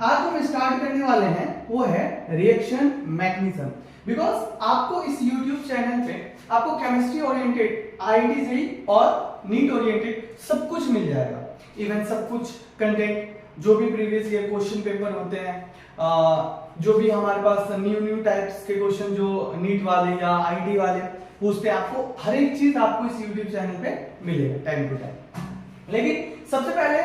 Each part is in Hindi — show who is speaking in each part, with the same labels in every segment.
Speaker 1: आज हम स्टार्ट करने वाले हैं वो है रिएक्शन मैकेनिज्म। बिकॉज आपको इस YouTube चैनल पे आपको केमिस्ट्री ओरिएंटेड, आईआईटी जेईई और नीट ओरिएंटेड सब कुछ मिल जाएगा। इवन सब कुछ कंटेंट, जो भी प्रीवियस ईयर क्वेश्चन पेपर होते हैं, जो भी हमारे पास न्यू टाइप्स के क्वेश्चन जो नीट वाले या आईआईटी वाले पूछते हैं, आपको हर एक चीज आपको इस YouTube चैनल पे मिलेगा टाइम टू टाइम। लेकिन सबसे पहले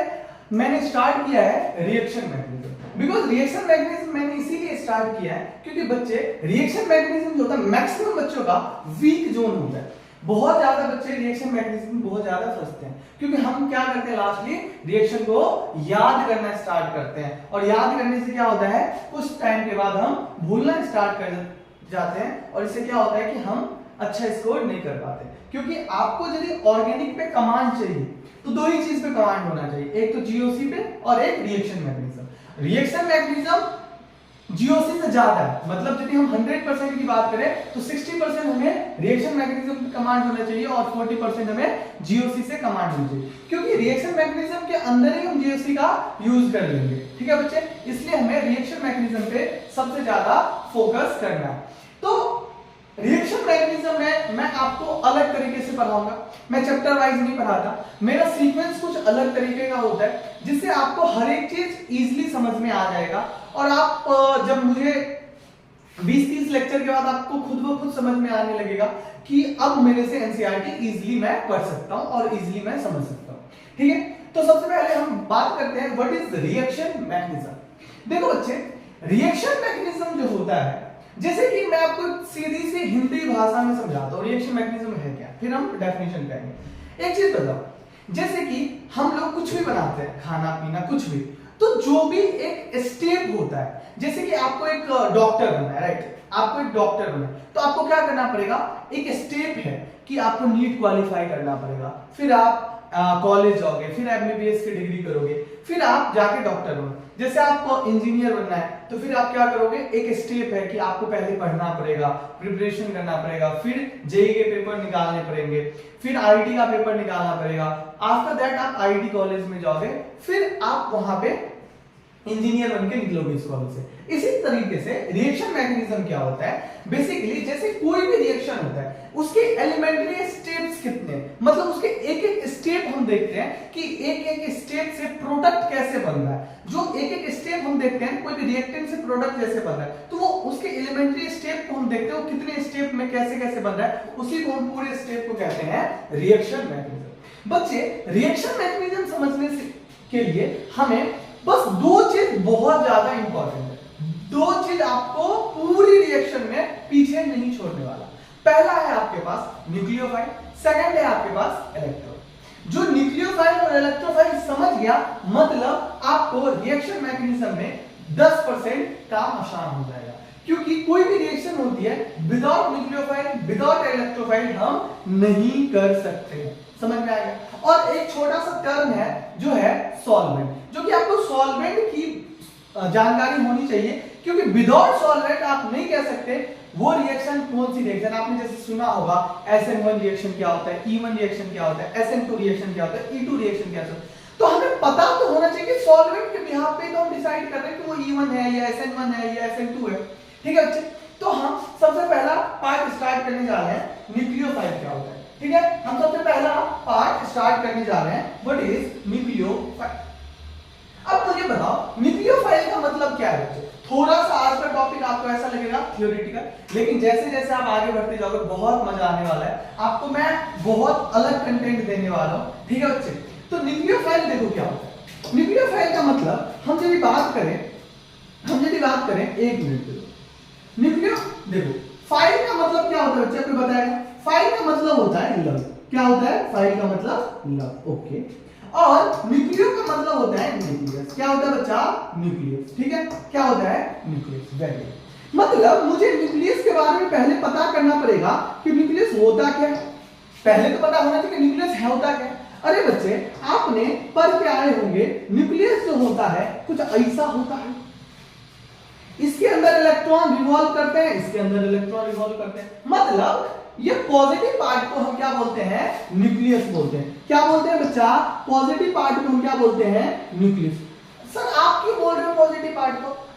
Speaker 1: मैंने स्टार्ट किया है reaction mechanism. Because reaction mechanism मैंने इसीलिए स्टार्ट किया है क्योंकि बच्चे रिएक्शन मैकेनिज्म जो होता है मैक्सिमम बच्चों का वीक जोन होता है। बहुत ज्यादा बच्चे रिएक्शन मैकेनिज्म बहुत ज्यादा फंसते हैं क्योंकि हम क्या करते हैं, लास्टली रिएक्शन को याद करना स्टार्ट करते हैं और याद करने से क्या होता है, कुछ टाइम के बाद हम भूलना स्टार्ट कर जाते हैं और इससे क्या होता है कि हम अच्छा स्कोर नहीं कर पाते। क्योंकि आपको यदि ऑर्गेनिक पे कमांड चाहिए तो दो ही चीज पे कमांड होना चाहिए, एक तो जीओसी पे और एक reaction mechanism. Reaction mechanism GOC से ज्यादा है, मतलब यदि हम 100% की बात करें तो 60% हमें रिएक्शन मैकेनिज्म पे कमांड होना चाहिए और 40% हमें जीओसी से कमांड होनी चाहिए। क्योंकि रिएक्शन मैकेनिज्म के अंदर ही हम जीओसी का यूज कर लेंगे। ठीक है बच्चे, इसलिए हमें रिएक्शन मैकेनिज्म पे सबसे ज्यादा फोकस करना है। तो रिएक्शन मैकेनिज्म में मैं आपको अलग तरीके से पढ़ाऊंगा, मैं चैप्टर वाइज नहीं पढ़ाता, मेरा सीक्वेंस कुछ अलग तरीके का होता है जिससे आपको हर एक चीज इजीली समझ में आ जाएगा और आप जब मुझे 20-30 लेक्चर के बाद आपको खुद ब खुद समझ में आने लगेगा कि अब मेरे से एनसीईआरटी इजीली मैं पढ़ सकता हूं और इजीली मैं समझ सकता हूं। ठीक है, तो सबसे पहले हम बात करते हैं व्हाट इज रिएक्शन मैकेनिज्म। देखो बच्चे, रिएक्शन मैकेनिज्म जो होता है, जैसे कि मैं आपको सीधी सी हिंदी भाषा में समझाता हूं रिएक्शन मैकेनिज्म है क्या, फिर हम डेफिनेशन करेंगे। एक चीज बताओ, जैसे कि हम लोग कुछ भी बनाते हैं, खाना पीना कुछ भी, तो जो भी एक स्टेप होता है, जैसे कि आपको एक डॉक्टर बनना है, राइट, आपको एक डॉक्टर बनना है तो आपको क्या करना पड़ेगा, एक स्टेप है कि आपको नीट क्वालिफाई करना पड़ेगा, फिर आप कॉलेज जाओगे, फिर एमबीबीएस की डिग्री करोगे, फिर आप जाके डॉक्टर बनोगे। जैसे आपको इंजीनियर बनना है तो फिर आप क्या करोगे, एक स्टेप है कि आपको पहले पढ़ना पड़ेगा, प्रिपरेशन करना पड़ेगा, फिर जेईई के पेपर निकालने पड़ेंगे, फिर आईआईटी का पेपर निकालना पड़ेगा। आफ्टर दैट आप आईआईटी कॉलेज में जाओगे, फिर आप वहां पे इंजीनियर बन के निकलोगे इस कॉलेज से। इसी तरीके से रिएक्शन मैकेनिज्म क्या होता है, बेसिकली जैसे कोई भी रिएक्शन होता है उसके एलिमेंट्री स्टेप्स कितने, मतलब उसके एक एक स्टेप हम देखते हैं कि एक एक स्टेप से प्रोडक्ट कैसे बन रहा है। जो एक एक स्टेप हम देखते हैं, कोई भी रिएक्टेंट से प्रोडक्ट कैसे बन रहा है, तो वो उसके एलिमेंट्री स्टेप को हम देखते हैं, वो कितने स्टेप में कैसे कैसे बन रहा है, उसी को हम पूरे स्टेप को कहते हैं रिएक्शन मैकेनिज्म। बच्चे, रिएक्शन मैकेनिज्म समझने के लिए हमें बस दो चीज बहुत ज्यादा इंपॉर्टेंट है, दो चीज आपको पूरी रिएक्शन में पीछे नहीं छोड़ने वाला। पहला है आपके पास न्यूक्लियोफाइल, सेकंड है आपके पास इलेक्ट्रोफाइल। जो न्यूक्लियोफाइल और इलेक्ट्रोफाइल समझ गया, मतलब आपको रिएक्शन मैकेनिज्म में 10% काम आसान हो जाएगा। क्योंकि कोई भी रिएक्शन होती है विदाउट न्यूक्लियोफाइल, विदाउट इलेक्ट्रोफाइल हम नहीं कर सकते। समझ में आएगा। और एक छोटा सा टर्म है जो है सॉल्वेंट, जो कि आपको सॉल्वेंट की जानकारी होनी चाहिए, क्योंकि विदाउट सॉल्वेंट आप नहीं कह सकते वो रिएक्शन कौन सी रिएक्शन। आपने जैसे सुना होगा SN1 रिएक्शन क्या होता है, E1 रिएक्शन क्या होता है, SN2 रिएक्शन क्या होता है, E2 रिएक्शन क्या होता है। तो हमें पता तो होना चाहिए कि सॉल्वेंट के बिहाफ पे तो हम डिसाइड कर रहे हैं कि वो E1 है या SN1 है या SN2 है। ठीक है बच्चे, तो हम सबसे पहला पार्ट स्टार्ट करने जा रहे हैं, न्यूक्लियोफाइल क्या होता है। ठीक है, हम सबसे पहला पार्ट स्टार्ट करने जा रहे हैं, व्हाट इज न्यूक्लियोफाइल। अब मुझे बताओ न्यूक्लियोफाइल का मतलब क्या है बच्चे। थोड़ा सा आज का टॉपिक आपको ऐसा लगेगा थियोरेटिकल, लेकिन जैसे जैसे आप आगे बढ़ते जाओगे बहुत मजा आने वाला है आपको, मैं बहुत अलग कंटेंट देने वाला हूं। ठीक है बच्चे, तो न्यूक्लियोफाइल देखो क्या होता है। न्यूक्लियोफाइल का मतलब हम यदि बात करें एक मिनट देखो, न्यूक्लियो देखो फाइल का मतलब क्या होता है बच्चे, आपको बताएगा। फाइल का मतलब होता है लव। क्या होता है फाइल का मतलब लव, ओके। और न्यूक्लियो का मतलब होता है न्यूक्लियस। क्या होता है बच्चा, न्यूक्लियस। ठीक है, क्या होता है न्यूक्लियस, वेरी। मतलब मुझे न्यूक्लियस के बारे में पहले पता करना पड़ेगा कि न्यूक्लियस होता क्या है। पहले तो पता होना चाहिए कि न्यूक्लियस है होता क्या है। अरे बच्चे, आपने पढ़ के आए होंगे न्यूक्लियस जो होता है कुछ ऐसा होता है, इसके अंदर इलेक्ट्रॉन रिवॉल्व करते हैं, इसके अंदर इलेक्ट्रॉन रिवॉल्व करते हैं। मतलब ये पॉजिटिव पार्ट को हम क्या बोलते हैं, न्यूक्लियस बोलते हैं। क्या बोलते हैं बच्चा, पॉजिटिव पार्ट को हम क्या बोलते हैं, न्यूक्लियस। सर आप क्यों बोल रहे हो पॉजिटिव पार्ट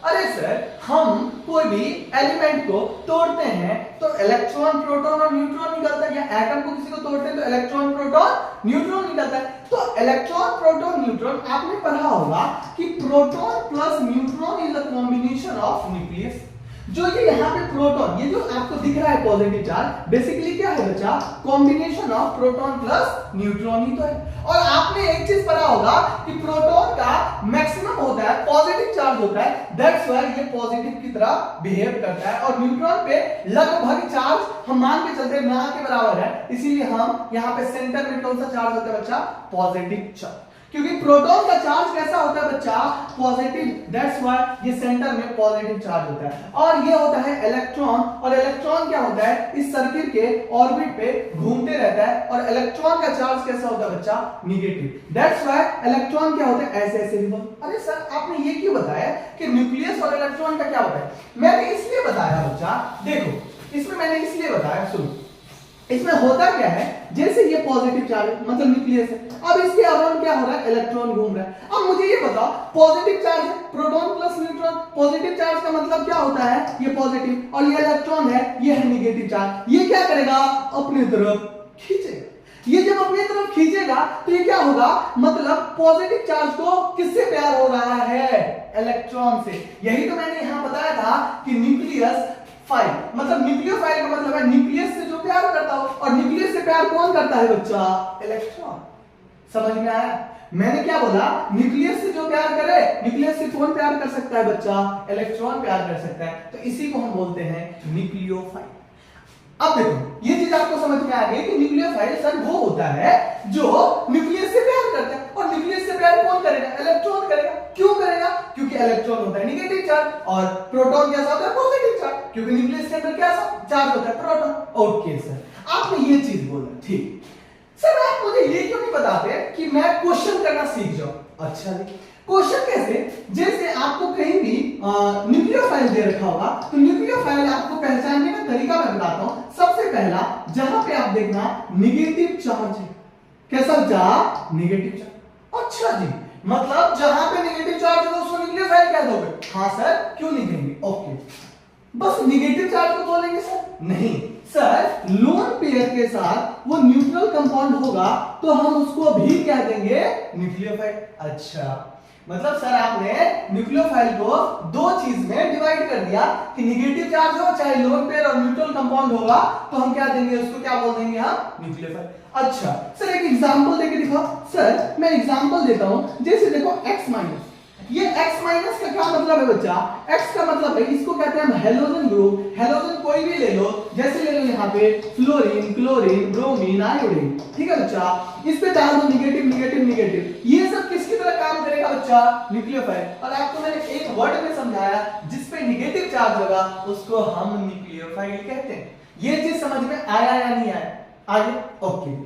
Speaker 1: अरे सर हम कोई भी एलिमेंट को तोड़ते हैं तो इलेक्ट्रॉन प्रोटॉन और न्यूट्रॉन निकलता है, या एटम को किसी को तोड़ते हैं तो इलेक्ट्रॉन प्रोटॉन न्यूट्रॉन निकलता है। तो इलेक्ट्रॉन प्रोटॉन न्यूट्रॉन आपने पढ़ा होगा कि proton plus neutron is a combination of nucleus. जो ये यहाँ पे प्रोटॉन, ये जो आपको दिख रहा है पॉजिटिव चार्ज, बेसिकली क्या है बच्चा, combination of proton plus neutron ही तो है। और आपने एक चीज पढ़ा होगा कि प्रोटॉन का मैक्सिमम होता है, पॉजिटिव चार्ज होता है, दैट्स व्हाई ये पॉजिटिव की तरह बिहेव करता है। और न्यूट्रॉन पे लगभग चार्ज हम मान के चलते हैं ना के बराबर है, इसीलिए हम यहाँ पे सेंटर में कौन सा चार्ज होता है बच्चा, पॉजिटिव चार्ज। क्योंकि प्रोटॉन का चार्ज कैसा होता है बच्चा, पॉजिटिव, दैट्स व्हाई ये सेंटर में पॉजिटिव चार्ज होता है। और ये होता है इलेक्ट्रॉन, और इलेक्ट्रॉन क्या होता है, इस सर्किल के ऑर्बिट पे घूमते रहता है, और इलेक्ट्रॉन का चार्ज कैसा होता है बच्चा, नेगेटिव, दैट्स व्हाई इलेक्ट्रॉन क्या होता है, ऐसे ऐसे रिवॉल्व। अरे सर आपने ये क्यों बताया कि न्यूक्लियस और इलेक्ट्रॉन का क्या होता है, मैंने इसलिए बताया बच्चा, देखो इसमें मैंने इसलिए बताया, सुनो इसमें होता क्या है, जैसे ये पॉजिटिव चार्ज मतलब न्यूक्लियस है, अब इसके अराउंड क्या हो रहा है, इलेक्ट्रॉन घूम रहा है। अब मुझे ये बताओ, पॉजिटिव चार्ज है, proton plus neutron, positive charge का मतलब क्या होता है, ये पॉजिटिव, और ये इलेक्ट्रॉन है, ये है नेगेटिव चार्ज। ये क्या करेगा, अपनी तरफ खींचेगा। ये जब अपनी तरफ खींचेगा तो ये क्या होगा, मतलब पॉजिटिव चार्ज को किससे प्यार हो रहा है, इलेक्ट्रॉन से। यही तो मैंने यहां बताया था कि न्यूक्लियस फाइल, मतलब न्यूक्लियोफाइल का मतलब है न्यूक्लियस से जो प्यार करता हो, और न्यूक्लियस से प्यार कौन करता है बच्चा, इलेक्ट्रॉन। समझ में आया, मैंने क्या बोला, न्यूक्लियस से जो प्यार करे, न्यूक्लियस से कौन प्यार कर सकता है बच्चा, इलेक्ट्रॉन प्यार कर सकता है, तो इसी को हम बोलते हैं न्यूक्लियोफाइल। अब देखो ये चीज आपको समझ में आ गई कि न्यूक्लियोफाइल सर वो होता है जो न्यूक्लियस से प्यार करता है, और न्यूक्लियस से प्यार कौन करेगा, इलेक्ट्रॉन करेगा। क्यों करेगा, क्योंकि इलेक्ट्रॉन होता है नेगेटिव चार्ज, और प्रोटॉन कैसा होता है, पॉजिटिव चार्ज, क्योंकि न्यूक्लियस के अंदर क्या चार्ज होता है, प्रोटॉन। ओके सर, आपने ये चीज बोला, ठीक। सर आप मुझे ये क्यों नहीं बताते कि मैं क्वेश्चन करना सीख जाऊं। अच्छा जी, क्वेश्चन कैसे, जैसे आपको कहीं भी न्यूक्लियोफाइल दे रखा होगा, तो न्यूक्लियोफाइल आपको पहचानने का तरीका मैं बताता हूं। सबसे पहला, जहां पे आप देखना नेगेटिव चार्ज है, कैसा चार्ज, नेगेटिव चार्ज। अच्छा जी, मतलब जहां पे नेगेटिव चार्ज होगा उसको न्यूक्लियोफाइल कह दोगे। हाँ सर, क्यों नहीं कहेंगे, ओके, बस नेगेटिव चार्ज को बोलेंगे सर, नहीं सर, लोन पेयर के साथ वो न्यूट्रल कंपाउंड होगा तो हम उसको भी कह देंगे न्यूक्लियोफाइल। अच्छा, मतलब सर आपने न्यूक्लियोफाइल को दो चीज में डिवाइड कर दिया कि नेगेटिव चार्ज हो चाहे लोन पेयर और न्यूट्रल कंपाउंड होगा तो हम क्या देंगे उसको, क्या बोल देंगे हम, न्यूक्लियोफाइल। अच्छा सर एक एग्जांपल देके दिखाओ। सर मैं एग्जांपल देता हूं, जैसे देखो X माइनस, ये X माइनस का क्या मतलब है बच्चा, X का मतलब है, इसको कहते हैं हैलोजन ग्रुप। हैलोजन कोई भी ले लो, जैसे ले लो यहाँ पे फ्लोरीन, क्लोरीन, ब्रोमीन, आयोडीन, ठीक है बच्चा, इस पे डाल दो नेगेटिव नेगेटिव नेगेटिव, ये सब किसकी तरह काम करेगा बच्चा, न्यूक्लियोफाइल। और आपको मैंने एक वर्ड में समझाया, जिसपे नेगेटिव चार्ज होगा उसको हम न्यूक्लियोफाइल कहते हैं। ये चीज समझ में आया या नहीं आया, आगे, ओके।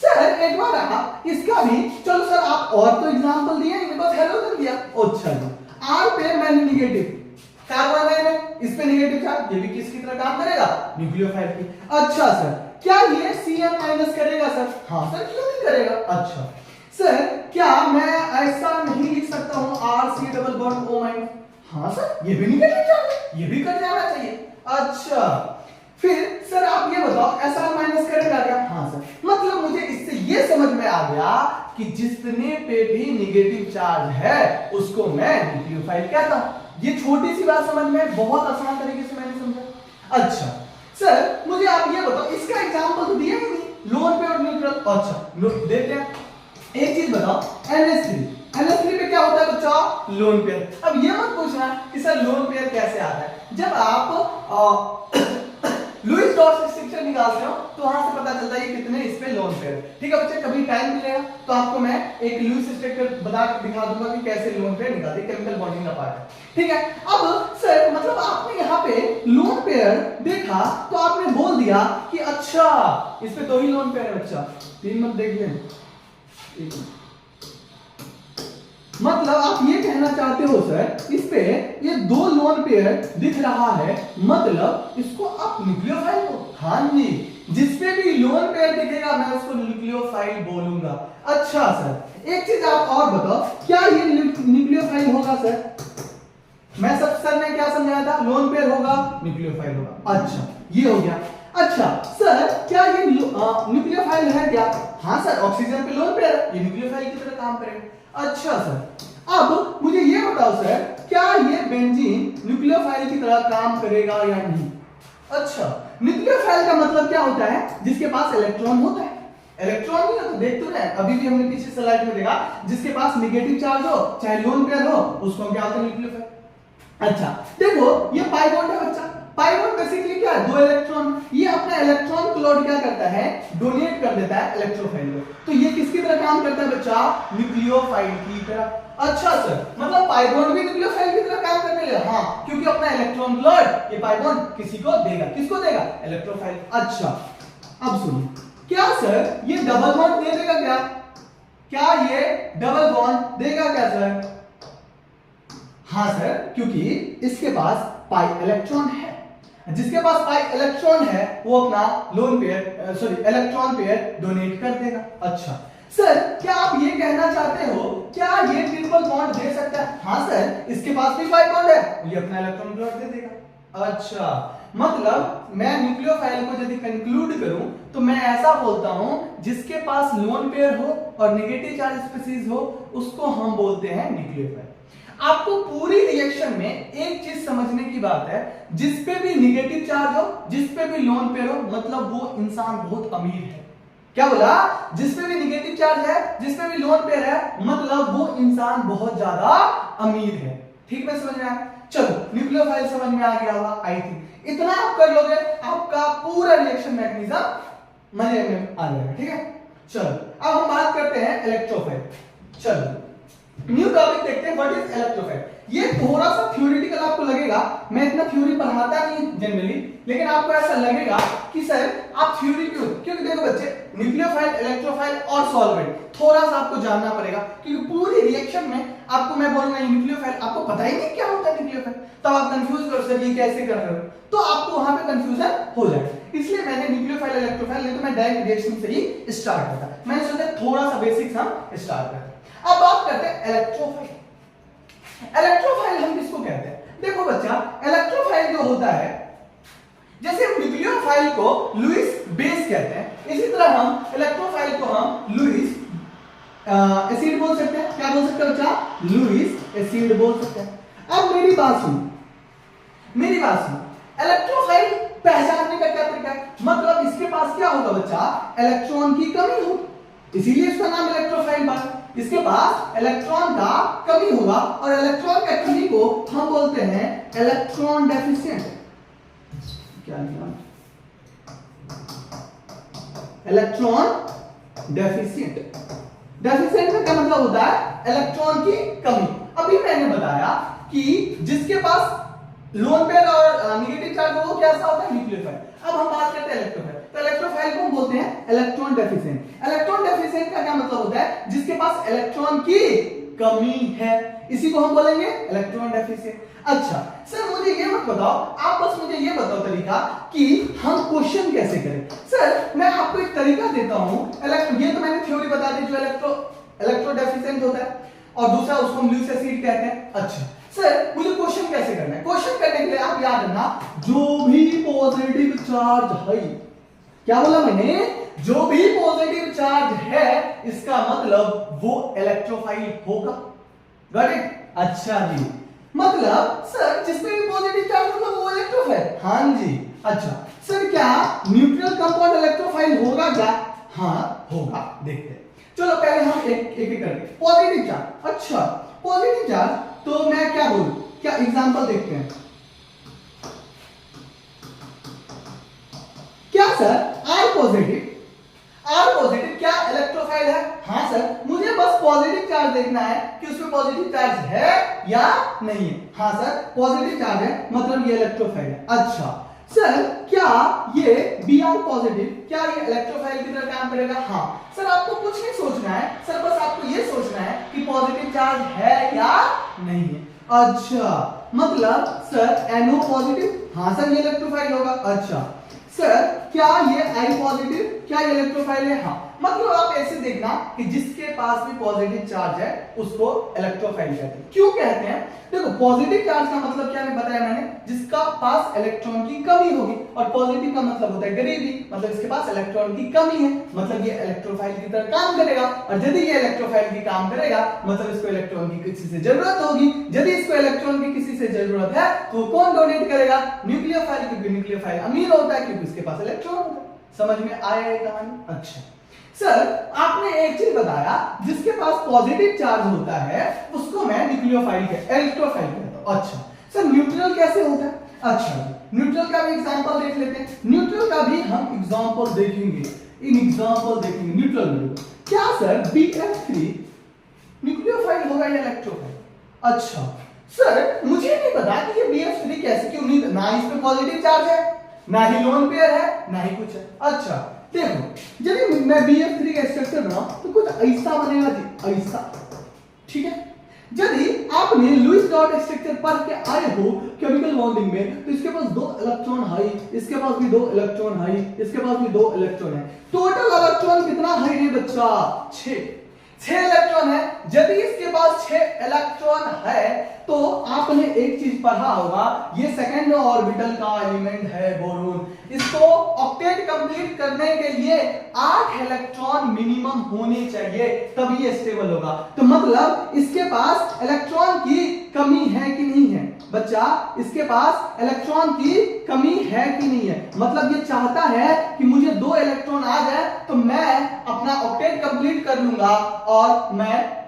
Speaker 1: सर एक बार आप इसका भी, चलो सर आप और तो एग्जांपल दिए, इनके पास हेलोजन दिया, अच्छा जी, R पे मैंने नेगेटिव, कार्बन है इस पे नेगेटिव चार्ज, ये भी किसकी तरह काम करेगा, न्यूक्लियोफाइल की। अच्छा सर क्या ये Cn- करेगा सर, हाँ सर क्यों नहीं करेगा। अच्छा सर क्या मैं ऐसा नहीं लिख सकता हूं RC डबल बॉन्ड O-, हाँ सर ये भी नेगेटिव चार्ज, ये भी कट जाना चाहिए। अच्छा फिर सर आप ये बताओ Sr- करेगा क्या, हाँ सर, मतलब मुझे इससे ये समझ में आ गया कि जितने पे भी नेगेटिव चार्ज है उसको मैं न्यूक्लियोफाइल कहता हूं। ये छोटी सी बात समझ में, बहुत आसान तरीके से मैंने समझा। अच्छा सर मुझे आप ये बताओ, इसका एग्जांपल तो दिया ही नहीं, लोन पे और न्यूट्रल। अच्छा देखते हैं, एक चीज बताओ, NH3 पे क्या होता है बच्चा, लोन पेयर। अब ये मत पूछना कि सर लोन पेयर कैसे आता है, जब आप लुईस डॉट स्ट्रक्चर निकालते हो तो वहां से पता चलता है ये कितने इस पे लोन पेयर। ठीक है बच्चे, कभी टाइम मिलेगा तो आपको मैं एक लुईस स्ट्रक्चर बता दिखा दूंगा कि कैसे लोन पेयर निकालते, केमिकल बॉन्डिंग का पार्ट है। ठीक है, अब सर मतलब आपने यहाँ पे लोन पेयर देखा तो आपने बोल दिया कि अच्छा इस पे 2 ही लोन पेयर है बच्चा, 3 मत देख लें। मतलब आप ये कहना चाहते हो सर इस पे ये 2 लोन पेयर दिख रहा है, मतलब इसको आप न्यूक्लियोफाइल को, हाँ जी, जिस पे भी लोन पेयर दिखेगा मैं उसको न्यूक्लियोफाइल बोलूंगा। अच्छा सर एक चीज आप और बताओ, क्या ये न्यूक्लियोफाइल होगा सर, मैं सब सर क्या समझाया था, लोन पेयर होगा न्यूक्लियोफाइल होगा। अच्छा ये हो गया। अच्छा सर क्या ये न्यूक्लियोफाइल है क्या? हाँ सर, ऑक्सीजन पे लोन पेयर है, ये न्यूक्लियोफाइल की तरह काम करेगा। अच्छा सर अब मुझे ये बताओ सर, क्या ये बेंजीन न्यूक्लियोफाइल की तरह काम करेगा या नहीं? अच्छा, न्यूक्लियोफाइल का मतलब क्या होता है? जिसके पास इलेक्ट्रॉन होता है। इलेक्ट्रॉन नहीं हो तो देख तो रहे हैं, अभी भी हमने पीछे स्लाइड में देखा, जिसके पास नेगेटिव चार्ज हो चाहे लोन पेयर हो उसको हम क्या बोलते हैं, न्यूक्लियोफाइल। अच्छा देखो ये पाई बॉन्ड है बच्चा, पाई बॉन्ड बेसिकली क्या है, दो इलेक्ट्रॉन, ये अपना इलेक्ट्रॉन क्लोड क्या करता है, डोनेट कर देता है इलेक्ट्रोफाइल को। तो ये किसकी तरह काम करता है बच्चा, न्यूक्लियोफाइल की तरह। अच्छा सर मतलब पाई बॉन्ड भी न्यूक्लियोफाइल की तरह काम करने लगा? हाँ, क्योंकि अपना इलेक्ट्रॉन क्लोड ये पाई बॉन्ड किसी को देगा, किसको देगा, इलेक्ट्रोफाइल। अच्छा अब सुनिए, क्या सर ये डबल बॉन्ड दे देगा क्या? क्या ये डबल बॉन्ड देगा क्या सर? हाँ सर, क्योंकि इसके पास पाई इलेक्ट्रॉन है, जिसके पास पाई इलेक्ट्रॉन है वो अपना lone pair electron pair donate कर देगा। अच्छा सर क्या आप ये कहना चाहते हो क्या ये ट्रिपल बॉन्ड दे सकता है? हाँ सर, इसके पास भी पाई बॉन्ड है, ये अपना इलेक्ट्रॉन क्लोड दे देगा। अच्छा मतलब मैं न्यूक्लियोफाइल को यदि कंक्लूड करूं तो मैं ऐसा बोलता हूं, जिसके पास लोन पेयर हो और नेगेटिव चार्ज स्पीशीज हो उसको हम बोलते हैं न्यूक्लियोफाइल। आपको पूरी रिएक्शन में एक चीज समझने की बात है, जिस पे भी नेगेटिव चार्ज हो, जिस पे भी लोन पेयर हो, मतलब वो इंसान बहुत अमीर है। क्या बोला? जिस पे भी नेगेटिव चार्ज है, जिस पे भी लोन पेयर है, मतलब वो इंसान बहुत ज्यादा अमीर है। ठीक है, समझ में आया? चलो न्यूक्लियोफाइल समझ में आ गया होगा आई थिंक। इतना आप कर लोगे, आपका पूरा रिएक्शन मैकेनिज्म मजे में आ जाएगा। ठीक है, चलो अब हम बात करते हैं इलेक्ट्रोफाइल। चलो न्यू टॉपिक देखते हैं, व्हाट इज इलेक्ट्रोफाइल। ये थोड़ा सा थ्योरेटिकल आपको लगेगा, मैं इतना थ्योरी पढ़ाता नहीं जनरली, लेकिन आपको ऐसा लगेगा कि सर आप थ्योरी क्यों, क्योंकि देखो बच्चे न्यूक्लियोफाइल, इलेक्ट्रोफाइल और सॉल्वेंट थोड़ा सा आपको जानना पड़ेगा, क्योंकि पूरी रिएक्शन में आपको मैं बोलूंगा न्यूक्लियोफाइल, आपको पता ही नहीं क्या होता है न्यूक्लियोफाइल, तब आप कंफ्यूज हो सर ये कैसे कर रहे हो, तो आपको वहां पे कंफ्यूजन हो जाएगा। इसलिए मैंने न्यूक्लियोफाइल, इलेक्ट्रोफाइल, नहीं तो मैं डायरेक्ट रिएक्शन से ही स्टार्ट करता, मैंने सोचा थोड़ा सा बेसिक्स हम स्टार्ट करते। अब बात करते हैं इलेक्ट्रोफाइल। इलेक्ट्रोफाइल हम किसको कहते हैं? देखो बच्चा, इलेक्ट्रोफाइल जो होता है, जैसे न्यूक्लियोफाइल को लुईस बेस कहते हैं, इसी तरह हम इलेक्ट्रोफाइल को हम लुईस एसिड बोल सकते हैं। क्या बोल सकते हैं बच्चा? लुईस एसिड बोल सकते हैं। अब मेरी बात सुनो, इलेक्ट्रोफाइल पहचानने का क्या तरीका है? मतलब इसके पास क्या होगा बच्चा, इलेक्ट्रॉन की कमी होगी, इसीलिए इसका नाम इलेक्ट्रोफाइल पड़ा। इसके पास इलेक्ट्रॉन का कमी होगा और इलेक्ट्रॉन की कमी को हम बोलते हैं इलेक्ट्रॉन डेफिशिएंट। क्या नाम? Electron deficient. डेफिशिएंट का क्या मतलब होता है? इलेक्ट्रॉन की कमी। अभी मैंने बताया कि जिसके पास लोन पेयर और नेगेटिव चार्ज हो वो कैसा होता है, न्यूक्लियोफाइल। अब हम बात करते हैं इलेक्ट्रोफाइल। तो इलेक्ट्रोफाइल को हम बोलते हैं इलेक्ट्रॉन डेफिशिएंट। इलेक्ट्रॉन डेफिशिएंट का क्या मतलब होता है? जिसके पास इलेक्ट्रॉन की कमी है, इसी को हम बोलेंगे इलेक्ट्रॉन डेफिशिएंट। अच्छा सर मुझे ये मत बताओ, आप बस मुझे ये बताओ तरीका कि हम क्वेश्चन कैसे करें। सर मैं आपको एक तरीका देता हूं, ये तो मैंने थ्योरी बता दी जो इलेक्ट्रो डेफिशिएंट होता है, और दूसरा उसको हम लुईस एसिड कहते हैं। अच्छा सर मुझे क्वेश्चन कैसे करना है? क्वेश्चन करने के लिए आप याद रखना, जो भी पॉजिटिव चार्ज है, क्या बोला मैंने, जो भी पॉजिटिव चार्ज है इसका मतलब वो इलेक्ट्रोफाइल होगा। Got it? अच्छा जी, मतलब सर जिसमें भी पॉजिटिव चार्ज होगा वो इलेक्ट्रोफाइल। हाँ जी। अच्छा सर क्या न्यूट्रल कंपाउंड इलेक्ट्रोफाइल होगा क्या? हाँ होगा, देखते हैं। चलो पहले हम एक एक करके पॉजिटिव चार्ज। अच्छा पॉजिटिव चार्ज तो मैं क्या बोलूं, क्या एग्जांपल देखते हैं। क्या सर आर पॉजिटिव क्या इलेक्ट्रोफाइल है? हाँ सर, मुझे बस पॉजिटिव चार्ज देखना है कि उसमें पॉजिटिव चार्ज है या नहीं है। हाँ सर पॉजिटिव चार्ज है, मतलब ये इलेक्ट्रोफाइल है। अच्छा सर क्या ये Br पॉजिटिव, क्या ये इलेक्ट्रोफाइल की तरह काम करेगा? हाँ सर, आपको कुछ नहीं सोचना है सर, बस आपको ये सोचना है कि पॉजिटिव चार्ज है या नहीं है। अच्छा मतलब सर NO पॉजिटिव, हाँ सर ये इलेक्ट्रोफाइल होगा। अच्छा सर क्या ये I पॉजिटिव, क्या ये इलेक्ट्रोफाइल है? हाँ मतलब आप ऐसे देखना कि जिसके पास भी पॉजिटिव चार्ज है उसको इलेक्ट्रोफाइल कहते हैं। क्यों कहते हैं? देखो पॉजिटिव चार्ज का मतलब क्या है बताया मैंने, जिसका पास इलेक्ट्रॉन की कमी होगी, और पॉजिटिव का मतलब होता है गरीबी, मतलब इसके पास इलेक्ट्रॉन की कमी है, मतलब ये इलेक्ट्रोफाइल की तरह काम करेगा। और यदि ये इलेक्ट्रोफाइल की काम करेगा मतलब इसको इलेक्ट्रॉन की किसी से जरूरत होगी। यदि इसको इलेक्ट्रॉन की किसी से जरूरत है तो कौन डोनेट करेगा? न्यूक्लियोफाइल, क्योंकि न्यूक्लियोफाइल अमीर होता है क्योंकि उसके पास इलेक्ट्रॉन होता है। समझ में आया ये कहानी? अच्छा सर, आपने एक चीज बताया, जिसके पास पॉजिटिव चार्ज होता है उसको मैं न्यूक्लियोफाइल इलेक्ट्रोफाइल कहता हूं। अच्छा सर, न्यूट्रल कैसे होता है? अच्छा न्यूट्रल का भी एग्जांपल देख लेते हैं। न्यूट्रल का भी हम एग्जांपल देखेंगे, इन एग्जांपल देखेंगे न्यूट्रल में। क्या सर BF3 न्यूक्लियोफाइल होगा या इलेक्ट्रोफाइल? अच्छा सर, मुझे नहीं पता कि ये BF3 कैसे, क्यों नहीं, ना इसमें पॉजिटिव चार्ज है, ना ही लोन पेयर है, ना ही कुछ है। अच्छा देखो, यदि मैं BF3 का स्ट्रक्चर बनाऊं तो कुछ ऐसा बनेगा जी, ऐसा, ठीक है। यदि आपने लुईस डॉट स्ट्रक्चर पढ़ के आए हो केमिकल बॉन्डिंग में, तो इसके पास 2 इलेक्ट्रॉन हाई, इसके पास भी 2 इलेक्ट्रॉन हाई, इसके पास भी 2 इलेक्ट्रॉन है। टोटल इलेक्ट्रॉन कितना हाई रे बच्चा? 6 इलेक्ट्रॉन है। यदि इसके पास 6 इलेक्ट्रॉन है तो आपने एक चीज पढ़ा होगा, ये सेकेंड ऑर्बिटल का एलिमेंट है बोरोन। इसको ऑक्टेट कंप्लीट करने के लिए 8 इलेक्ट्रॉन मिनिमम होने चाहिए, तभी ये स्टेबल होगा। तो मतलब इसके पास इलेक्ट्रॉन की कमी है कि नहीं है बच्चा? इसके पास इलेक्ट्रॉन की कमी है कि नहीं है? मतलब ये चाहता है कि मुझे 2 इलेक्ट्रॉन आ जाए तो मैं अपना ऑक्टेट कंप्लीट कर लूंगा और मैं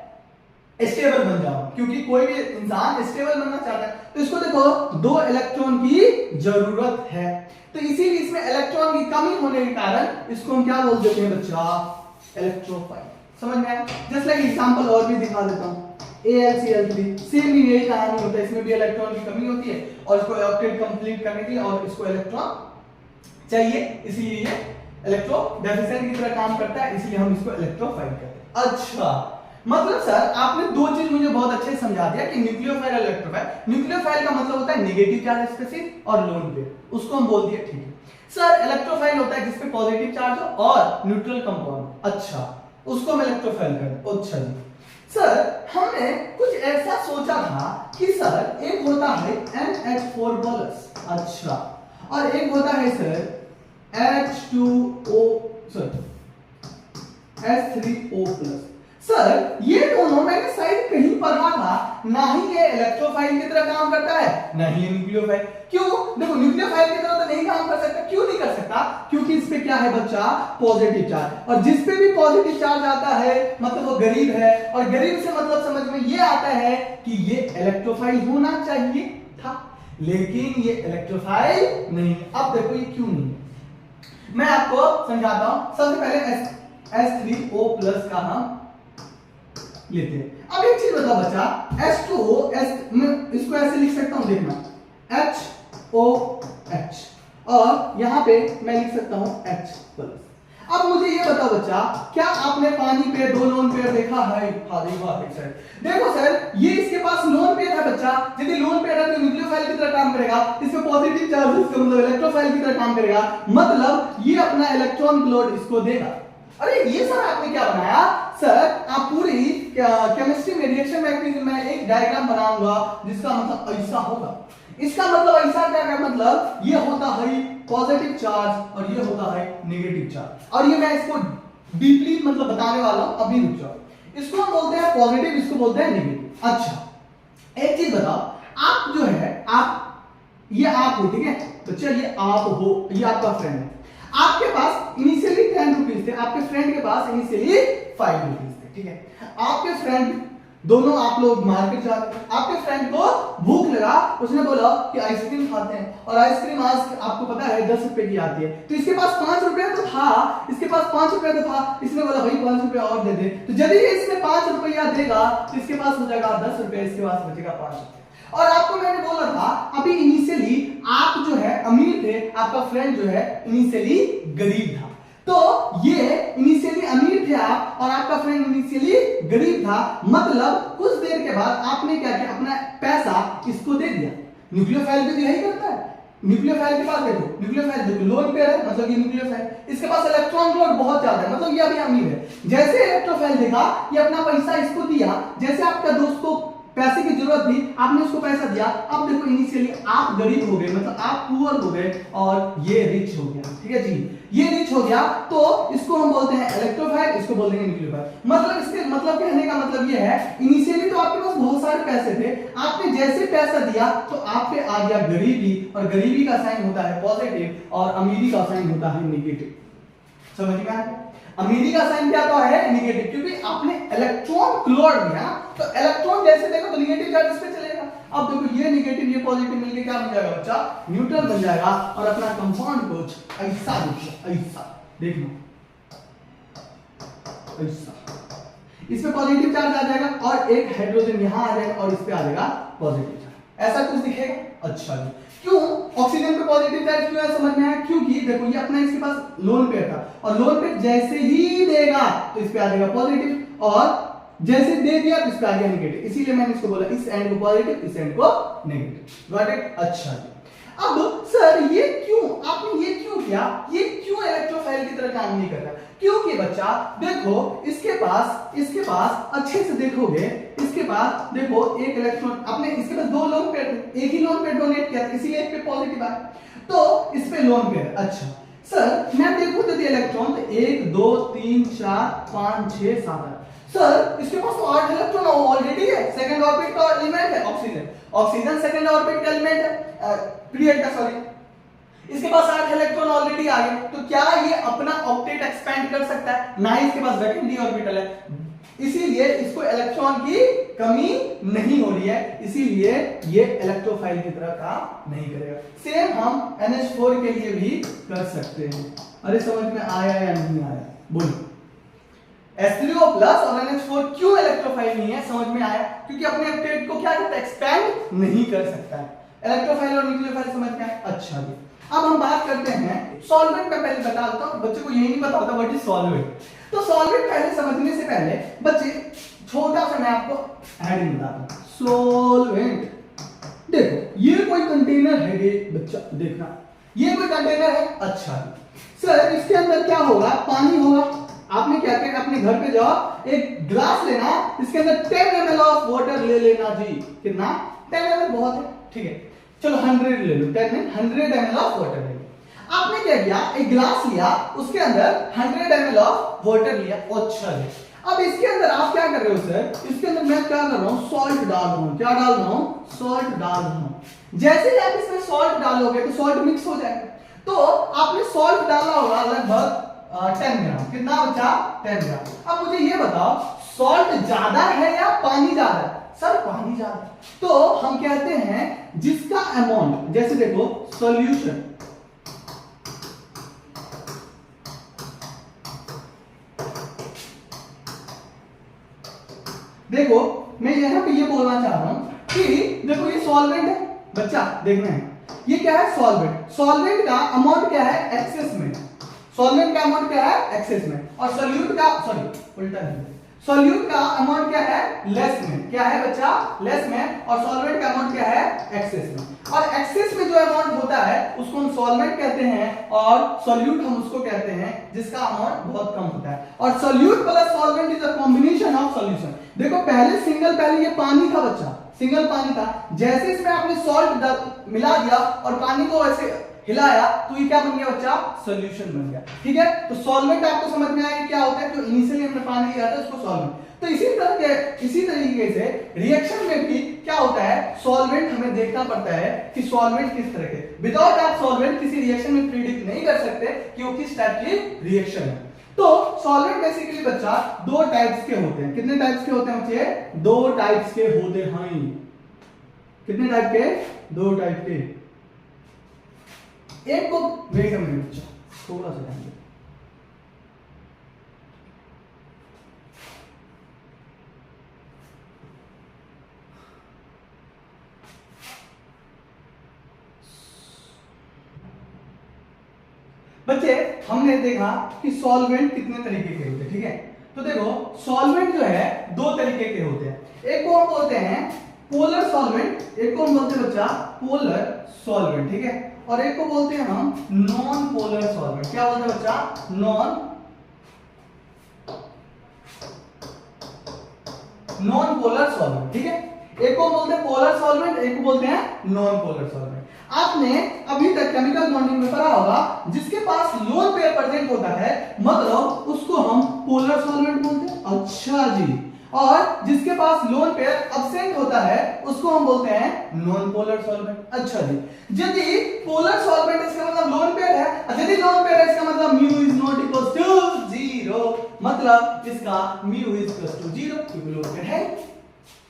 Speaker 1: स्टेबल बन जाऊं, क्योंकि कोई भी इंसान स्टेबल बनना चाहता है। तो इसको देखो 2 इलेक्ट्रॉन की जरूरत है, तो इसीलिए इसमें इलेक्ट्रॉन की कमी होने के कारण इसको हम क्या बोल देते हैं बच्चा? इलेक्ट्रोफाइल। समझ में आया? जस्ट लाइक एग्जांपल और भी दिखा देता हूं, AlCl3 सेम ही यही कहानी होता है, इसमें भी इलेक्ट्रॉन की कमी होती है और इसको ऑक्टेट कंप्लीट करने के लिए और इसको इलेक्ट्रॉन चाहिए, इसलिए ये इलेक्ट्रो डेफिशिएंट की तरह काम करता है, इसलिए हम इसको इलेक्ट्रोफाइल कहते हैं। अच्छा मतलब सर आपने 2 चीज मुझे बहुत अच्छे से समझा दिया कि न्यूक्लियोफाइल और इलेक्ट्रोफाइल। न्यूक्लियोफाइल का मतलब होता है नेगेटिव चार्ज स्पेसिस और लोन पेयर, उसको हम बोल दिए, ठीक है। सर इलेक्ट्रोफाइल होता है जिसपे पॉजिटिव चार्ज हो और न्यूट्रल कंपाउंड, अच्छा उसको हम इलेक्ट्रोफाइल कहते हैं। अच्छा जी सर, हमने कुछ ऐसा सोचा था कि सर एक होता है NH4 बोलस, अच्छा, और एक होता है sir H2O sir S3O+। Sir ये दोनों मैंने शायद कहीं पढ़ा था, ना ही ये इलेक्ट्रोफाइल की तरह काम करता है ना ही न्यूक्लियोफाइल। क्यों? देखो न्यूक्लियोफाइल की तरह तो नहीं काम कर सकता। क्यों नहीं कर सकता? क्योंकि इस पे क्या है बच्चा? पॉजिटिव चार्ज, और जिस पे भी पॉजिटिव चार्ज आता है मतलब वो गरीब है, और गरीब से मतलब समझ में ये आता है कि ये इलेक्ट्रोफाइल होना चाहिए था, लेकिन ये इलेक्ट्रोफाइल नहीं। अब देखो ये क्यों नहीं, मैं आपको समझाता हूं। सबसे पहले S3O+ का हम लेते हैं। अब एक चीज बताओ बच्चा, H2O मैं इसको ऐसे लिख सकता हूं, देखना HOH, और यहां पे मैं लिख सकता हूं H+। अब मुझे ये बताओ बच्चा, क्या आपने पानी पे 2 लोन पेयर देखा है? देखो सर ये इसके पास लोन पेयर है बच्चा, यदि लोन पेयर है तो न्यूक्लियोफाइल की तरह काम करेगा, इसमें पॉजिटिव चार्ज इसका मतलब इलेक्ट्रोफाइल की तरह काम करेगा, मतलब ये अपना इलेक्ट्रॉन लोड इसको देगा। अरे ये सर आपने क्या बनाया? सर आप पूरी केमिस्ट्री में रिएक्शन मैकेनिज्म में एक डायग्राम बनाऊंगा जिसका मतलब ऐसा होगा। इसका मतलब ऐसा क्या है? मतलब ये होता है पॉजिटिव चार्ज और ये होता है नेगेटिव चार्ज, और ये मैं इसको डीपली मतलब बताने वाला हूं, अभी रुक जाओ। इसको हम बोलते हैं पॉजिटिव, इसको बोलते हैं नेगेटिव। अच्छा एक चीज बताओ, आप जो है आप, ये आप हो, ठीक है, तो चलिए आप हो, ये आपका फ्रेंड है, आपके पास इनिशियली 10 रुपीज थे, आपके फ्रेंड के पास इनिशियली 5 रुपीज थे, ठीक है। आपके फ्रेंड दोनों आप लोग मार्केट जा रहे, आपके फ्रेंड को भूख लगा, उसने बोला कि आइसक्रीम खाते हैं, और आइसक्रीम आज आपको पता है 10 रुपए की आती है, तो इसके पास 5 रुपए तो था, इसके पास 5 रुपए तो था, इसने बोला भाई 5 रुपए और दे दे, तो यदि इसने 5 रुपया देगा तो इसके पास हो जाएगा 10 रुपए, इसके पास बचेगा 5 रुपए। और आपको मैंने बोला था अभी इनिशियली आप जो है अमीर थे, आपका फ्रेंड जो है इनिशियली गरीब था, तो ये इनिशियली अमीर थे आप और आपका फ्रेंड इनिशियली गरीब था, मतलब कुछ देर के बाद आपने क्या किया, अपना पैसा इसको दे दिया। न्यूक्लियोफाइल भी यही करता है, न्यूक्लियोफाइल के पास देखो, न्यूक्लियोफाइल देखो लोन पेयर है, मतलब ये न्यूक्लियोफाइल, इसके पास इलेक्ट्रॉन लोड बहुत ज्यादा है, मतलब ये अभी अमीर है। जैसे इलेक्ट्रोफाइल देखा, ये अपना पैसा इसको दिया, जैसे आपका दोस्त को पैसे की जरूरत थी, आपने उसको पैसा दिया, अब देखो इनिशियली आप गरीब हो गए, मतलब आप पुअर हो गए और ये रिच हो गया, ठीक है जी, ये रिच हो गया, तो इसको हम बोलते हैं इलेक्ट्रोफाइल, इसको बोलते हैं न्यूक्लियोफाइल। मतलब इसके मतलब कहने का मतलब ये है, इनिशियली तो आपके पास बहुत सारे पैसे थे, आपने जैसे पैसा दिया तो आप पे आ गया गरीबी, और गरीबी का साइन होता है पॉजिटिव और अमीरी का साइन होता है नेगेटिव। समझ में आया? अमीरी का साइन क्या तो है नेगेटिव, क्योंकि आपने इलेक्ट्रॉन क्लोड दिया, तो इलेक्ट्रॉन जैसे देखो तो नेगेटिव चार्ज इस पे चलेगा। अब देखो ये नेगेटिव ये पॉजिटिव मिलके क्या बन जाएगा बच्चा, न्यूट्रल बन जाएगा, और अपना कंपाउंड कुछ ऐसा दिखेगा, ऐसा देखना, ऐसा इसमें पॉजिटिव चार्ज आ जाएगा और एक हाइड्रोजन यहां आ जाएगा और इस पे आ जाएगा पॉजिटिव चार्ज, ऐसा कुछ दिखेगा। अच्छा जी, क्यों ऑक्सीजन पे पॉजिटिव चार्ज क्यों है समझ में आया? क्योंकि देखो ये अपना इसके पास लोन पेयर था, और लोन पेयर जैसे ही देगा तो इस पे आ जाएगा पॉजिटिव, और जैसे दे दिया तो इस पे आ गया नेगेटिव, इसीलिए मैंने इसको बोला इस एंड को पॉजिटिव, इस एंड को नेगेटिव। Got it? अच्छा जी, अब सर ये क्यों आपने ये क्यों किया, ये क्यों इलेक्ट्रोफाइल की तरह काम नहीं कर रहा? क्योंकि बच्चा देखो इसके पास अच्छे से देखोगे, इसके पास देखो एक इलेक्ट्रॉन, आपने इसके पास दो लोन पेयर थे, एक ही लोन पेयर डोनेट किया, इसीलिए एक पे पॉजिटिव आया, तो इस पे लोन पेयर। अच्छा सर मैं देखूं तो इलेक्ट्रॉन तो 1 2 3 4 5 6 7 8, सर इसके पास तो 8 इलेक्ट्रॉन ऑलरेडी है, सेकंड ऑर्बिट का एलिमेंट है ऑक्सीजन, ऑक्सीजन सेकंड ऑर्बिट का एलिमेंट है, पीरियड का सॉरी, इसके पास 8 इलेक्ट्रॉन ऑलरेडी आ गए, तो क्या ये अपना ऑक्टेट एक्सपेंड कर सकता है? ना ही इसके पास वैकेंट डी ऑर्बिटल है, इसीलिए इसको इलेक्ट्रॉन की कमी नहीं हो रही है, इसीलिए ये इलेक्ट्रोफाइल की तरह काम नहीं करेगा। सेम हम NH4 के लिए भी कर सकते हैं। अरे समझ में आया या नहीं आया बोलो? H3O प्लस और NH4 क्यों इलेक्ट्रोफाइल नहीं है समझ में आया? क्योंकि अपने ऑक्टेट को क्या करता है, एक्सपेंड नहीं कर सकता है। इलेक्ट्रोफाइल और न्यूक्लियोफाइल समझ में आया? अच्छा जी, अब हम बात करते हैं सॉल्वेंट का। पहले बता देता हूं, बच्चे को यही नहीं पता होता व्हाट इज सॉल्वेंट। तो सॉल्वेंट पहले समझने से पहले बच्चे छोटा सा मैं आपको हेडिंग बताता हूं। सॉल्वेंट देखो ये कोई कंटेनर है, ये बच्चा देखना, ये कोई कंटेनर है। अच्छा सर इसके अंदर क्या होगा, पानी होगा। आपने क्या किया, अपने घर पे जाओ एक ग्लास लेना, इसके अंदर 10 ml ऑफ वाटर ले लेना जी। कितना? 10 ml बहुत है, ठीक है चलो 100 ले लो, 100 ml ऑफ वाटर ले लो। आपने क्या किया, एक ग्लास लिया, उसके अंदर 100 ml ऑफ वाटर लिया। अच्छा जी, अब इसके अंदर आप क्या कर रहे हो सर, इसके अंदर मैं क्या कर रहा हूं, सॉल्ट डाल रहा हूं। क्या डाल रहा हूं? सॉल्ट डाल रहा हूं। जैसे ही आप इसमें सॉल्ट डालोगे तो सॉल्ट मिक्स हो जाएगा। तो आपने सॉल्ट डाला होगा लगभग 10 ग्राम। कितना बचा? 10 ग्राम। अब मुझे ये बताओ सॉल्ट ज्यादा है या पानी ज्यादा है? सर पानी ज्यादा है। तो हम कहते हैं जिसका अमाउंट, जैसे देखो सॉल्यूशन, देखो मैं यहां पे ये बोलना चाह रहा हूं कि देखो ये सॉल्वेंट है बच्चा, देखना है ये क्या है, सॉल्वेंट। सॉल्वेंट का अमाउंट क्या है, एक्सेस में। सॉल्वेंट का अमाउंट क्या है, एक्सेस में। और सॉल्यूट का, सॉरी उल्टा है, सॉल्यूट का अमाउंट क्या है, लेस में। क्या है बच्चा? लेस में। और सॉल्वेंट का अमाउंट क्या है, एक्सेस में। और एक्सेस में जो अमाउंट होता है उसको हम सॉल्वेंट कहते हैं, और सॉल्यूट हम उसको कहते हैं जिसका अमाउंट बहुत कम होता है। और solute plus solvent is a combination of solution. देखो पहले ये पानी था बच्चा, सिंगल पानी था। जैसे इसमें आपने सॉल्ट मिला दिया और पानी को ऐसे हिलाया तो ये क्या बन गया बच्चा, सॉल्यूशन बन गया। ठीक है, तो सॉल्वेंट आपको समझ में आया कि क्या होता है, जो इनिशियली हमने पानी लिया था उसको सॉल्वेंट। तो इसी तरीके से रिएक्शन में भी क्या होता है, सॉल्वेंट हमें देखना पड़ता है कि सॉल्वेंट किस तरह के। विदाउट आप सॉल्वेंट किसी रिएक्शन में प्रिडिक्ट नहीं कर सकते कि वो किस टाइप की रिएक्शन है। तो सॉल्वेंट बेसिकली बच्चा दो टाइप्स के होते हैं। कितने टाइप्स के होते हैं बच्चे? दो टाइप्स के होते हैं। कितने टाइप के? दो टाइप के। एक को वेट में बच्चा थोड़ा सा ध्यान दे। बच्चे हमने देखा कि सॉल्वेंट कितने तरीके के होते हैं। ठीक है, तो देखो सॉल्वेंट जो है दो तरीके के होते हैं। एक को हम बोलते हैं पोलर सॉल्वेंट, एक को हम बोलते हैं बच्चा पोलर सॉल्वेंट, ठीक है, और एक को बोलते हैं हम नॉन पोलर सॉल्वेंट। क्या बोलते हैं बच्चा? नॉन पोलर सॉल्वेंट, ठीक है। एक को बोलते हैं पोलर सॉल्वेंट, एक को बोलते हैं नॉन पोलर सॉल्वेंट। आपने अभी तक केमिकल बॉन्डिंग में पढ़ा होगा, जिसके पास लोन पेयर प्रेजेंट होता है मतलब उसको हम पोलर सॉल्वेंट बोलते हैं। अच्छा जी। और जिसके पास लोन पेयर अब्सेंट होता है उसको हम बोलते हैं नॉन पोलर सॉल्वेंट। अच्छा जी। यदि पोलर सॉल्वेंट इसका मतलब लोन पेयर है, यदि लोन पेयर है इसका मतलब mu is not equal to 0, मतलब इसका म्यू इज इक्वल टू 0, क्योंकि लोन पेयर है।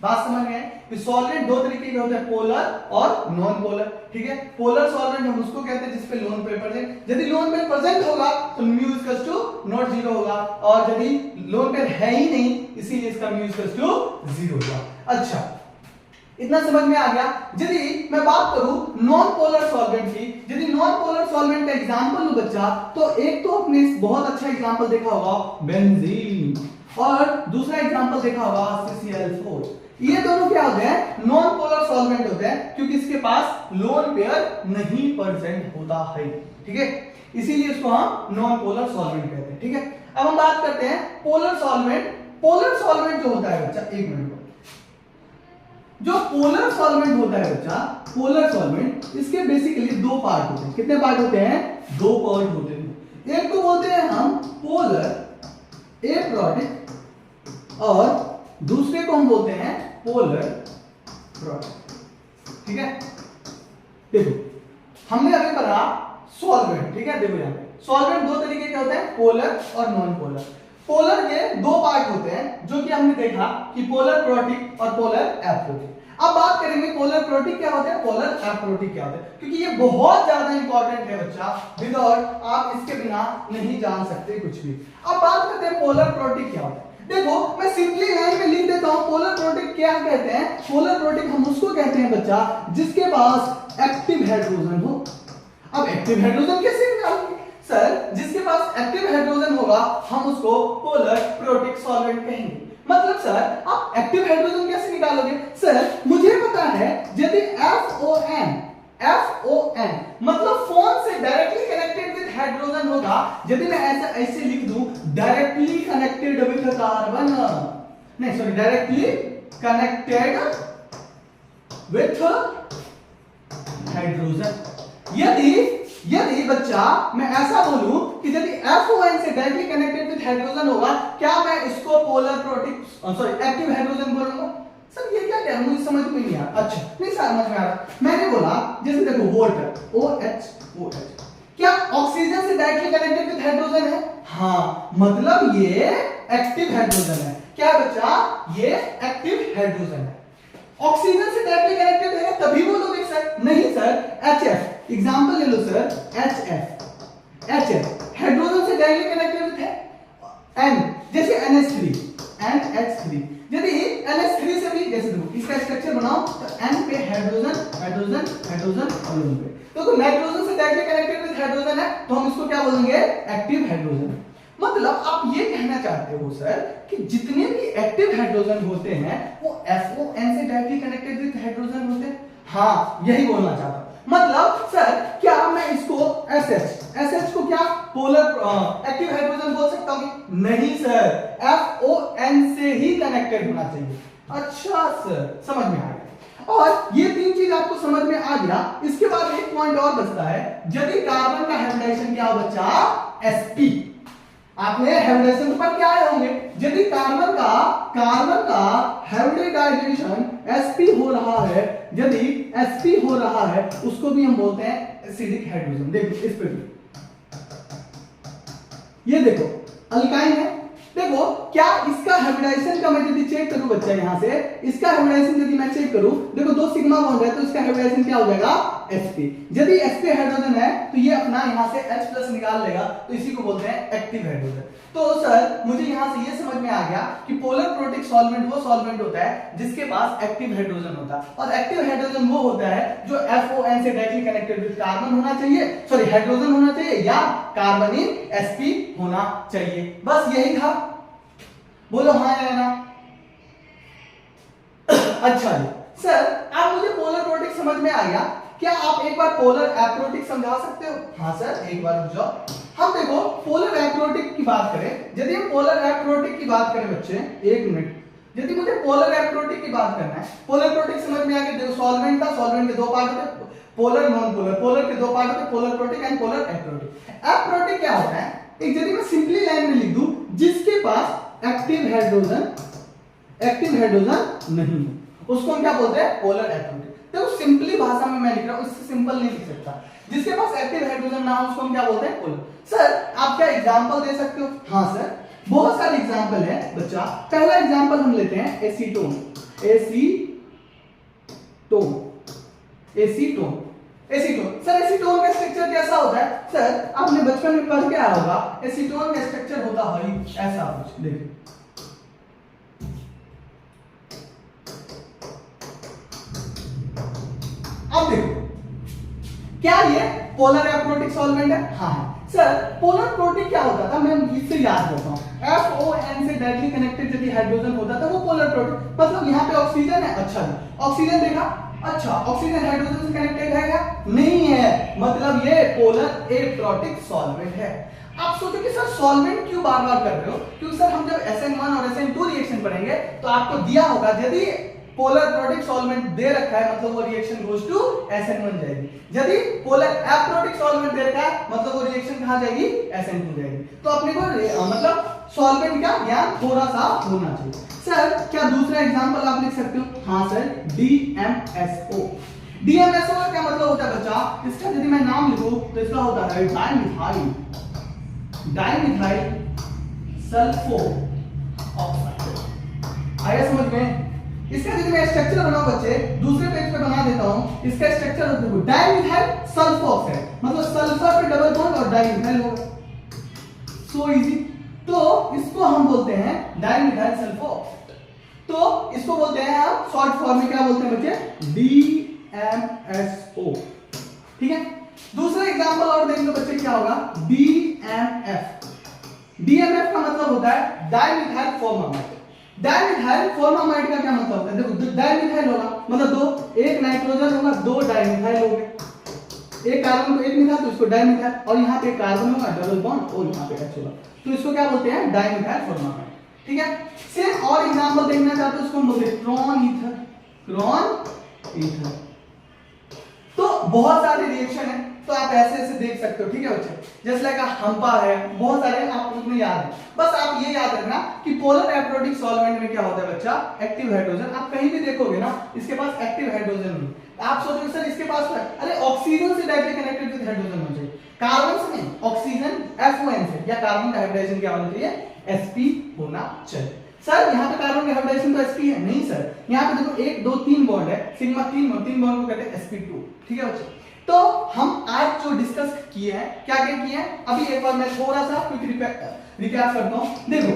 Speaker 1: बात समझ में? कि सॉल्वेंट दो तरीके के होते हैं, पोलर और नॉन पोलर, ठीक है। पोलर सॉल्वेंट हम उसको कहते हैं जिसपे लोन पेयर प्रेजेंट, यदि लोन पेयर प्रेजेंट होगा तो mu is equal to not 0 होगा, और यदि लोन पेयर है ही नहीं इसीलिए इसका म्यू इज इक्वल टू 0 होगा। अच्छा, इतना समझ में आ गया। यदि मैं बात करूं नॉन पोलर सॉल्वेंट की, यदि नॉन पोलर सॉल्वेंट का एग्जांपल लूं बच्चा, तो एक तो आपने बहुत अच्छा एग्जांपल देखा होगा बेंजीन, और दूसरा एग्जांपल देखा होगा CCl4। ये दोनों क्या होते हैं? नॉन पोलर सॉल्वेंट होते हैं, क्योंकि इसके पास लोन पेयर नहीं प्रेजेंट होता है, ठीक है, इसीलिए इसको हम नॉन पोलर सॉल्वेंट कहते हैं, ठीक है। अब हम बात करते हैं पोलर सॉल्वेंट। पोलर सॉल्वेंट जो होता है बच्चा, एक मिनट, जो पोलर सॉल्वेंट होता है बच्चा, पोलर सॉल्वेंट, इसके बेसिकली दो पार्ट होते हैं। कितने पार्ट होते हैं? दो पार्ट होते हैं। एक को बोलते हैं हम पोलर एप्रोडिक और दूसरे को हम बोलते हैं पोलर प्रोडक्ट, ठीक है। देखो हमने अभी पढ़ा सॉल्वेंट, ठीक है। देखो यहां पे सॉल्वेंट दो तरीके के होते हैं, पोलर और नॉन पोलर। पोलर के दो पार्ट होते हैं, जो कि हमने देखा कि पोलर प्रोटिक और पोलर एप्रोटिक। अब बात करेंगे पोलर प्रोटिक क्या होता है, पोलर एप्रोटिक क्या होता है, क्योंकि ये बहुत ज्यादा इंपॉर्टेंट है बच्चा, विदाउट आप इसके बिना नहीं जान सकते कुछ भी। अब बात करते हैं पोलर प्रोटिक क्या होता है। देखो मैं सिंपली लाइन में लिख देता हूं, पोलर प्रोटिक क्या कहते हैं? पोलर प्रोटिक हम उसको कहते हैं बच्चा जिसके पास एक्टिव हाइड्रोजन हो। अब एक्टिव हाइड्रोजन कैसे निकालेंगे सर? जिसके पास एक्टिव हाइड्रोजन होगा हम उसको पोलर प्रोटिक सॉल्वेंट कहेंगे। मतलब सर आप एक्टिव हाइड्रोजन कैसे निकालोगे? सर मुझे पता है यदि FON मतलब फोन से डायरेक्टली कनेक्टेड विद हाइड्रोजन होगा, यदि मैं ऐसे लिख दूं डायरेक्टली कनेक्टेड विद कार्बन, नहीं sorry, directly connected with hydrogen. यदि बच्चा मैं ऐसा बोलूं कि यदि FON से डायरेक्टली कनेक्टेड विद हाइड्रोजन होगा, क्या मैं इसको polar protic sorry active hydrogen बोलूंगा? सर ये क्या कह रहा हूं, मुझे समझ में नहीं आ रहा। अच्छा नहीं समझ में आ रहा। मैंने बोला जैसे देखो वाटर OH, क्या ऑक्सीजन से डायरेक्टली कनेक्टेड विद हाइड्रोजन है? हाँ, मतलब ये एक्टिव हाइड्रोजन है। क्या बच्चा? ये एक्टिव हाइड्रोजन है। ऑक्सीजन से डायरेक्टली कनेक्टेड है तभी बोलोगे सर? नहीं सर, HF एग्जांपल ले लो सर, HF हाइड्रोजन से डायरेक्टली कनेक्टेड है। N जैसे NH3 यदि NH3 से भी जैसे देखो इसका स्ट्रक्चर बनाओ तो N पे हाइड्रोजन और N पे, तो नाइट्रोजन से डायरेक्टली कनेक्टेड विद हाइड्रोजन है तो हम इसको क्या बोलेंगे? Active hydrogen. मतलब आप ये कहना चाहते हो सर कि जितने भी एक्टिव हाइड्रोजन होते हैं वो FON से डायरेक्टली कनेक्टेड विद हाइड्रोजन होते हैं? हाँ, यही बोलना चाहता हूं। मतलब सर क्या मैं इसको SH को क्या पोलर एक्टिव हाइड्रोजन बोल सकता हूं? नहीं सर, FON से ही कनेक्टेड होना चाहिए। अच्छा सर, समझ में आ गया। और ये तीन चीज आपको समझ में आ गया। इसके बाद एक पॉइंट और बचता है, यदि कार्बन का हाइब्रिडाइजेशन क्या हो बच्चा? sp। आपने हाइब्रिडाइजेशन पर क्या आए होंगे? यदि कार्बन का हाइब्रिडाइजेशन sp हो रहा है, यदि sp हो रहा है उसको भी हम बोलते हैं एसिडिक हाइड्रोजन। देखो इस पे भी ये देखो अल्काइन है। देखो क्या इसका हाइब्रिडाइजेशन का मैं यदि चेक करूं बच्चा, यहां से इसका हाइब्रिडाइजेशन यदि मैं चेक करूं, देखो दो सिग्मा बॉन्ड है तो इसका हाइब्रिडाइजेशन क्या हो जाएगा? sp। यदि sp हाइड्रोजन है तो ये अपना यहां से H+ निकाल लेगा, तो इसी को बोलते हैं एक्टिव हाइड्रोजन। तो सर मुझे यहां से ये समझ में आ गया कि पोलर प्रोटिक सॉल्वेंट वो सॉल्वेंट होता है जिसके पास एक्टिव हाइड्रोजन होता है, और एक्टिव हाइड्रोजन वो होता है जो FON से डायरेक्टली कनेक्टेड विद कार्बन होना चाहिए, सॉरी हाइड्रोजन होना चाहिए, या कार्बोनिल sp होना चाहिए। बस यही था। बोलो हाँ या ना? अच्छा जी, सर आप मुझे पोलर प्रोटिक समझ में आ गया, क्या आप एक बार पोलर एप्रोटिक समझा सकते हो? हाँ सर, एक बार रुक जाओ। हम देखो पोलर एप्रोटिक की बात करें, यदि हम पोलर एप्रोटिक की बात करें बच्चे, एक मिनट, यदि मुझे पोलर एप्रोटिक की बात करना है, पोलर प्रोटिक समझ में आ गया, देखो सॉल्वेंट था, सॉल्वेंट के दो पार्ट होते, पोलर नॉन पोलर, पोलर के दो पार्ट होते, polar protic and polar aprotic. Aprotic क्या होता है? एक यदि मैं सिंपली लाइन में लिख दूं, जिसके पास एक्टिव हाइड्रोजन नहीं, उसको हम क्या बोलते हैं? Polar aprotic. तो सिंपली भाषा में मैं लिख रहा हूं, इससे सिंपल नहीं लिख सकता। जिसके पास एक्टिव हाइड्रोजन ना हो उसको हम क्या बोलते हैं? पोलर। सर आप क्या एग्जांपल दे सकते हो? हाँ सर, बहुत सारे एग्जांपल है बच्चा। पहला एग्जांपल हम लेते हैं एसीटोन। सर एसीटोन का स्ट्रक्चर कैसा होता है? सर आपने बचपन में पढ़ के आया होगा, एसीटोन का स्ट्रक्चर होता है ऐसा कुछ, देखिए अब देखो, क्या ये पोलर एप्रोटिक सॉल्वेंट है? हाँ है। सर पोलर प्रोटिक क्या होता था? मैं इससे याद करता हूँ, FON से डायरेक्टली कनेक्टेड यदि हाइड्रोजन होता था वो पोलर प्रोटिक, मतलब यहाँ पे ऑक्सीजन है, अच्छा ऑक्सीजन देखा, अच्छा ऑक्सीजन हाइड्रोजन से कनेक्टेड है क्या? नहीं है, मतलब ये पोलर एप्रोटिक सॉल्वेंट है। आप सोचो कि सर सॉल्वेंट क्यों बार बार कर रहे हो? क्योंकि सर हम जब SN1 और SN2 रिएक्शन पढ़ेंगे तो आपको दिया होगा, यदि पोलर प्रोटिक सॉल्वेंट दे रखा है मतलब वो रिएक्शन गोज टू SN1 जाएगी, यदि पोलर एप्रोटिक सॉल्वेंट दे रखा है मतलब वो रिएक्शन कहां जाएगी? SN2 जाएगी। तो अपने को मतलब सॉल्वेंट का ज्ञान थोड़ा सा होना चाहिए। सर क्या दूसरा एग्जांपल आप लिख सकते हो? हाँ सर, DMSO। DMSO का क्या मतलब होता है बच्चा? इसका यदि मैं नाम लिखूं तो इसका होता है डाइमिथाइल सल्फो ऑक्साइड। आया समझ में? इसका यदि मैं स्ट्रक्चर बनाऊं बच्चे, दूसरे पेज पे बना देता हूं, इसका स्ट्रक्चर होता है डाइमिथाइल सल्फो ऑक्साइड, मतलब सल्फर पे डबल बॉन्ड और डाइमिथाइल होगा, सो इजी। तो इसको हम बोलते हैं डाइमिथाइल सल्फो ऑक्साइड। तो इसको बोलते हैं हम शॉर्ट फॉर्म में क्या बोलते हैं बच्चे? DMSO। ठीक है, दूसरा एग्जांपल और देख लो बच्चे, क्या होगा? DMF। DMF का मतलब होता है डाइमिथाइल फॉर्मामाइड। डाइमिथाइल फॉर्मामाइड का क्या मतलब होता है? देखो डाइमिथाइल होगा मतलब दो, एक नाइट्रोजन होगा, दो डाइमिथाइल हो गए, एक कार्बन को एक मिथाइल तो इसको डाइमिथाइल, और यहाँ पे कार्बन होगा डबल बॉन्ड और यहाँ पे H होगा, तो इसको क्या बोलते हैं? Dimethyl formamide. ठीक है, सेम और एग्जांपल देखना चाहते हो, इसको हम बोलते हैं क्रॉन ईथर। तो बहुत सारे रिएक्शन है, तो आप ऐसे ऐसे देख सकते हो। ठीक है बच्चे, जैसे लाइक हम्पा है, बहुत सारे आप लोगों को याद है। बस आप ये याद रखना कि पोलर एप्रोटिक सॉल्वेंट में क्या होता है बच्चा? Active hydrogen. आप कहीं भी देखोगे ना, इसके पास एक्टिव हाइड्रोजन नहीं। आप सोचोगे सर इसके पास है, अरे ऑक्सीजन से डायरेक्टली कनेक्टेड विद हाइड्रोजन होना चाहिए, कार्बन से नहीं, ऑक्सीजन FON से, या कार्बन का हाइब्रिडाइजेशन क्या होना चाहिए? sp होना चाहिए। सर यहाँ पे कार्बन का हाइब्रिडाइजेशन तो sp है नहीं सर, यहाँ पे देखो 1 2 3 बॉन्ड है, सिग्मा 3 बॉन्ड को कहते हैं sp2। ठीक है बच्चे, तो हम आज जो डिस्कस किए हैं, क्या किए हैं, अभी एक बार मैं थोड़ा सा क्विक रिकैप करता हूं। देखो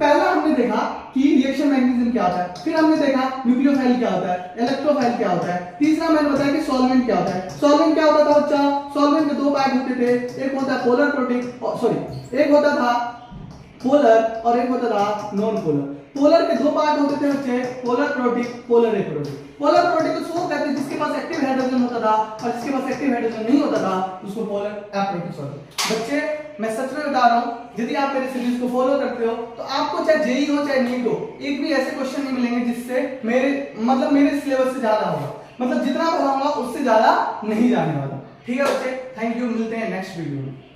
Speaker 1: पहला हमने देखा कि रिएक्शन मैकेनिज्म क्या होता है, फिर हमने देखा न्यूक्लियोफाइल क्या होता है, इलेक्ट्रोफाइल क्या होता है, तीसरा मैंने बताया कि सॉल्वेंट क्या होता है। सॉल्वेंट क्या होता था बच्चा? सॉल्वेंट के दो पार्ट होते थे, एक होता है पोलर प्रोटिक, सॉरी एक होता था पोलर और एक होता था नॉन पोलर। पोलर के दो पार्ट होते थे बच्चे, polar protic, polar aprotic. Polar protic को उसको कहते हैं जिसके पास एक्टिव हाइड्रोजन होता था, और जिसके पास एक्टिव हाइड्रोजन नहीं होता था उसको पोलर एप्रोटिक सॉल्वेंट। बच्चे मैं सच में बता रहा हूं, यदि आप मेरे सीरीज को फॉलो करते हो तो आपको चाहे जेई हो चाहे नीट हो, एक भी ऐसे क्वेश्चन नहीं मिलेंगे जिससे मेरे सिलेबस से ज्यादा होगा, मतलब जितना पढ़ाऊंगा उससे ज्यादा नहीं जाने वाला। ठीक है बच्चे, थैंक यू, मिलते हैं नेक्स्ट वीडियो में।